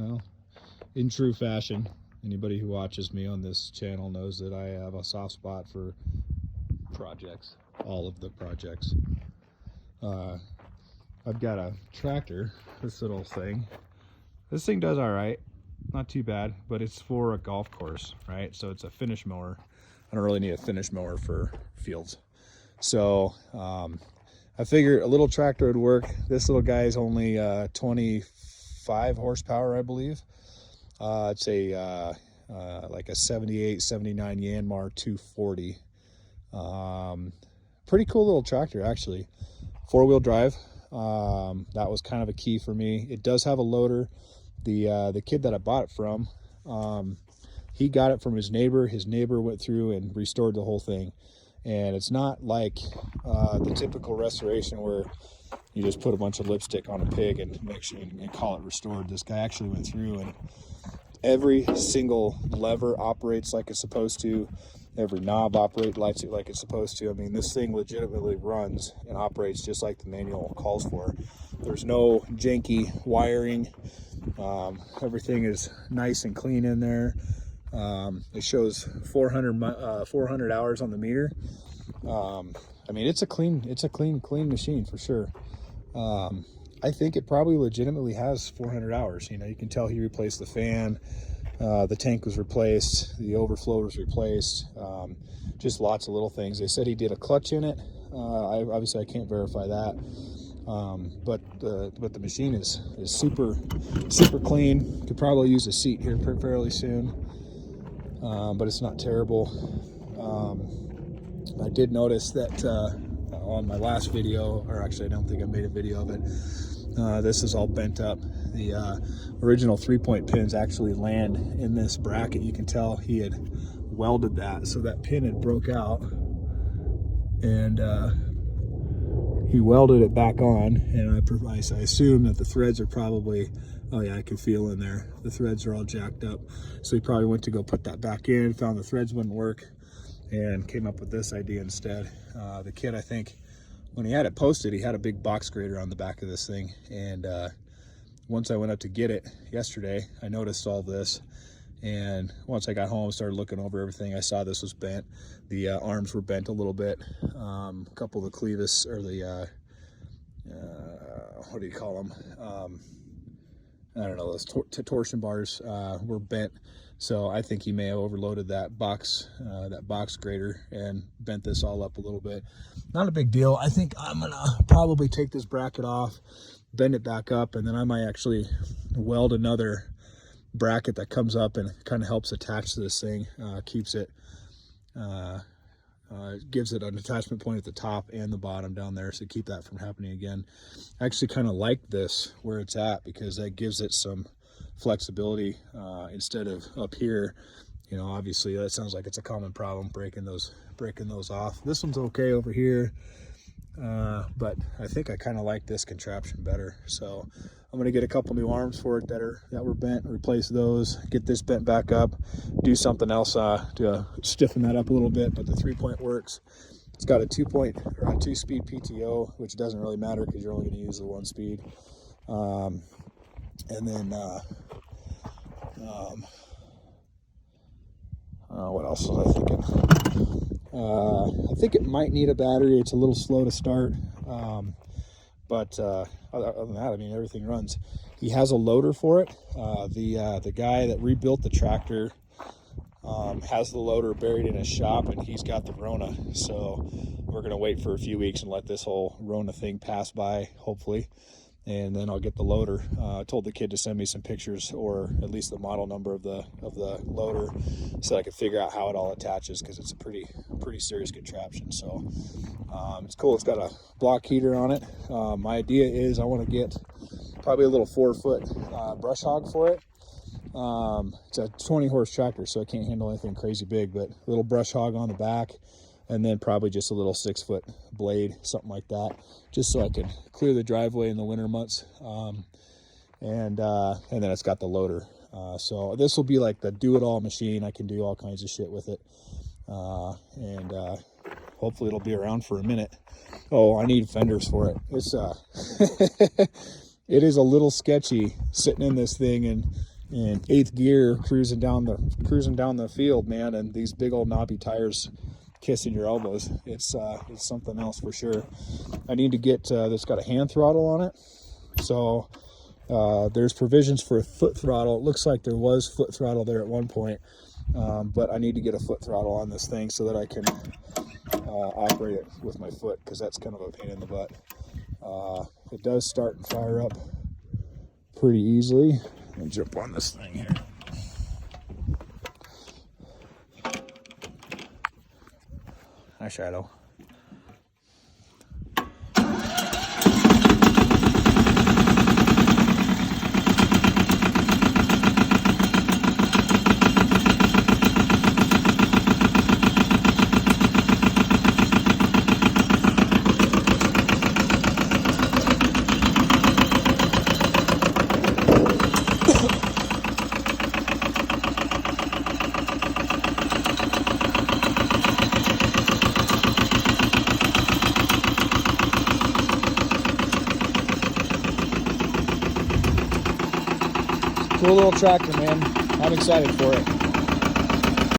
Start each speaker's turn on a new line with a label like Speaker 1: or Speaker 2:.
Speaker 1: well, in true fashion, anybody who watches me on this channel knows that I have a soft spot for projects, all of the projects. I've got a tractor, this little thing. This thing does all right, not too bad, but it's for a golf course, right? So it's a finish mower. I don't really need a finish mower for fields. So I figured a little tractor would work. This little guy is only 25 horsepower, I believe. It's a like a 78, 79 Yanmar 240. Pretty cool little tractor, actually. 4-wheel drive. That was kind of a key for me. It does have a loader. The kid that I bought it from, he got it from his neighbor. His neighbor went through and restored the whole thing. And it's not like the typical restoration where you just put a bunch of lipstick on a pig and make sure and call it restored. This guy actually went through and every single lever operates like it's supposed to. Every knob lights it like it's supposed to. I mean, this thing legitimately runs and operates just like the manual calls for. There's no janky wiring. Everything is nice and clean in there. It shows 400 hours on the meter. I mean, it's a clean machine for sure. I think it probably legitimately has 400 hours. You know, you can tell he replaced the fan. The tank was replaced, the overflow was replaced, just lots of little things. They said he did a clutch in it. Obviously I can't verify that, but the machine is super clean. Could probably use a seat here fairly soon, but it's not terrible. I did notice that on my last video, or actually I don't think I made a video of it, this is all bent up. The original 3-point pins actually land in this bracket. You can tell he had welded that, so that pin had broke out, and he welded it back on. And I assume that the threads are probably, oh yeah, I can feel in there, the threads are all jacked up. So he probably went to go put that back in, found the threads wouldn't work, and came up with this idea instead. The kid, I think, when he had it posted, he had a big box grader on the back of this thing, and once I went up to get it yesterday, I noticed all this, and once I got home, started looking over everything, I saw this was bent. The arms were bent a little bit. A couple of the clevis, or the what do you call them? I don't know, those torsion bars were bent. So I think he may have overloaded that box grader and bent this all up a little bit. Not a big deal. I think I'm gonna probably take this bracket off, bend it back up, and then I might actually weld another bracket that comes up and kind of helps attach to this thing. Keeps it, gives it an attachment point at the top and the bottom down there, so keep that from happening again. I actually kind of like this where it's at, because that gives it some flexibility instead of up here. You know, obviously that sounds like it's a common problem, breaking those off. This one's okay over here, but I think I kind of like this contraption better. So I'm going to get a couple new arms for it that were bent, replace those, get this bent back up, do something else to stiffen that up a little bit. But the 3-point works. It's got a 2-speed PTO, which doesn't really matter because you're only going to use the 1 speed. And then what else was I thinking? I think it might need a battery. It's a little slow to start, but other than that, I mean, everything runs. He has a loader for it. The guy that rebuilt the tractor has the loader buried in his shop, and he's got the Rona. So we're gonna wait for a few weeks and let this whole Rona thing pass by, hopefully, and then I'll get the loader. I told the kid to send me some pictures, or at least the model number of the loader, so I could figure out how it all attaches, because it's a pretty serious contraption. So it's cool. It's got a block heater on it. My idea is I want to get probably a little 4-foot brush hog for it. It's a 20 horse tractor, so it can't handle anything crazy big, but a little brush hog on the back, and then probably just a little 6-foot blade, something like that, just so I can clear the driveway in the winter months. And then it's got the loader. So this will be like the do-it-all machine. I can do all kinds of shit with it. Hopefully it'll be around for a minute. Oh, I need fenders for it. It's it is a little sketchy sitting in this thing and in 8th gear cruising down the field, man, and these big old knobby tires kissing your elbows. It's something else for sure. I need to get that's got a hand throttle on it. So there's provisions for a foot throttle. It looks like there was foot throttle there at one point, but I need to get a foot throttle on this thing so that I can operate it with my foot, because that's kind of a pain in the butt. It does start and fire up pretty easily. I'll jump on this thing here. Hi, Shadow. Cool little tractor, man. I'm excited for it.